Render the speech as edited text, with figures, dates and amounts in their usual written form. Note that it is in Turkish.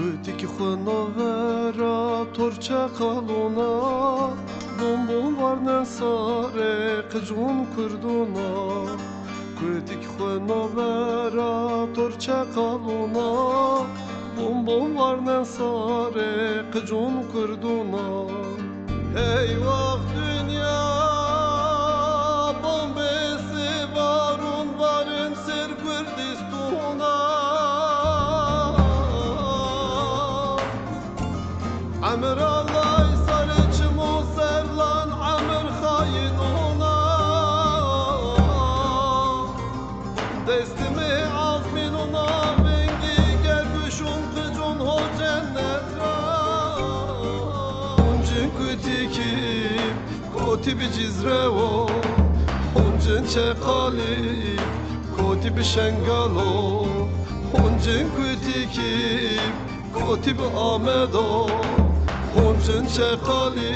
Kutik khunavera torça kalona Bombom varnen sare kıcun kurduna Kutik khunavera torça kalona Bombom varnen sare kıcun kurduna Eyvah dünya bombesi varun varın ser Kürdistuna عمر الله يسرج موسر لان عمر خاينونا دستمي عظمينونا بنجي قربشون قجون هو جنة Oncun kutiki koti bir cizrevo Oncun çekali koti bir şengalo Oncun kutiki koti bir amedo Oncun çekali